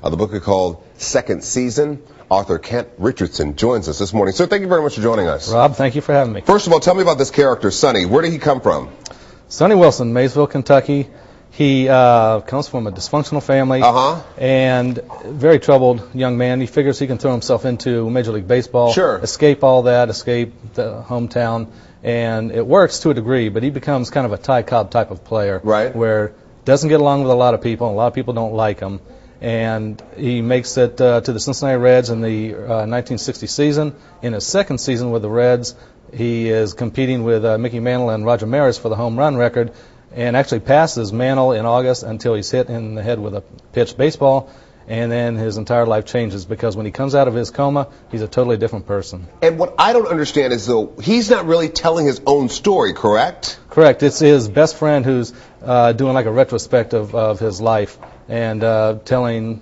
The book is called Second Season. Author Kent Richardson joins us this morning. Sir, thank you very much for joining us. Rob, thank you for having me. First of all, tell me about this character, Sonny. Where did he come from? Sonny Wilson, Maysville, Kentucky. He comes from a dysfunctional family and very troubled young man. He figures he can throw himself into Major League Baseball, escape all that, escape the hometown, and it works to a degree, but he becomes kind of a Ty Cobb type of player, where doesn't get along with a lot of people, and a lot of people don't like him. And he makes it to the Cincinnati Reds in the 1960 season. In his second season with the Reds, he is competing with Mickey Mantle and Roger Maris for the home run record, and actually passes Mantle in August until he's hit in the head with a pitched baseball, and then his entire life changes, because when he comes out of his coma, he's a totally different person. And what I don't understand is, though, he's not really telling his own story, correct? Correct. It's his best friend who's doing like a retrospective of his life and telling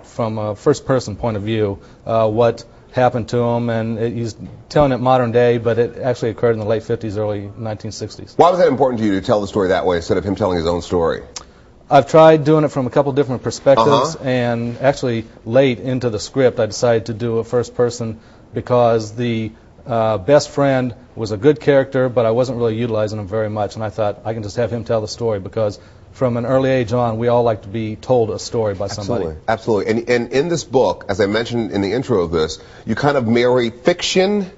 from a first-person point of view what happened to him, and he's telling it modern day, but it actually occurred in the late 50s, early 1960s. Why was that important to you to tell the story that way instead of him telling his own story? I've tried doing it from a couple different perspectives, and actually late into the script I decided to do a first person because the best friend was a good character, but I wasn't really utilizing him very much, and I thought I can just have him tell the story, because from an early age on, we all like to be told a story by somebody. Absolutely. And in this book, as I mentioned in the intro of this, you kind of marry fiction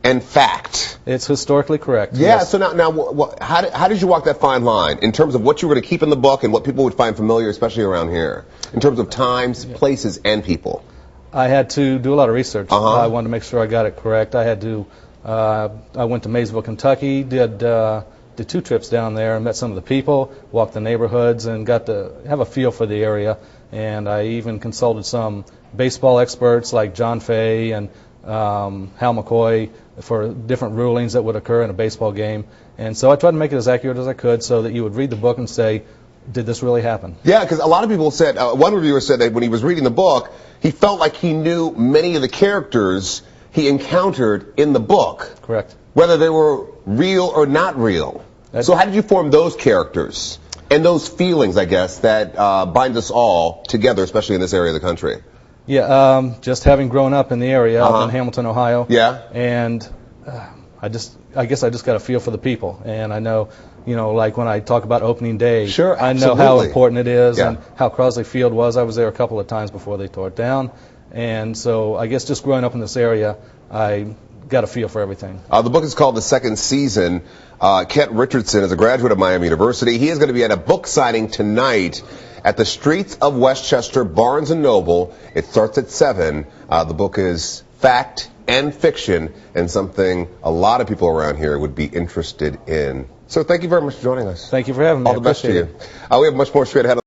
and fact. It's historically correct. Yeah, yes. So now how did you walk that fine line in terms of what you were going to keep in the book and what people would find familiar, especially around here, in terms of times, places, and people? I had to do a lot of research. I wanted to make sure I got it correct. I had to. I went to Maysville, Kentucky, did 2 trips down there, and met some of the people, walked the neighborhoods, and got to have a feel for the area. And I even consulted some baseball experts like John Fay and Hal McCoy for different rulings that would occur in a baseball game. And so I tried to make it as accurate as I could so that you would read the book and say, did this really happen? Yeah, because a lot of people said, one reviewer said that when he was reading the book, he felt like he knew many of the characters he encountered in the book. Correct. Whether they were real or not real. So how did you form those characters and those feelings, I guess, that bind us all together, especially in this area of the country? Yeah, just having grown up in the area, up in Hamilton, Ohio. Yeah. And I guess I just got a feel for the people. And I know, like when I talk about opening day, I know how important it is and how Crosley Field was. I was there a couple of times before they tore it down. And so I guess just growing up in this area, I got a feel for everything. The book is called The Second Season. Kent Richardson is a graduate of Miami University. He is going to be at a book signing tonight at the Streets of Westchester Barnes & Noble. It starts at 7. The book is fact and fiction, and something a lot of people around here would be interested in. So thank you very much for joining us. Thank you for having me. All the best to you. We have much more straight ahead.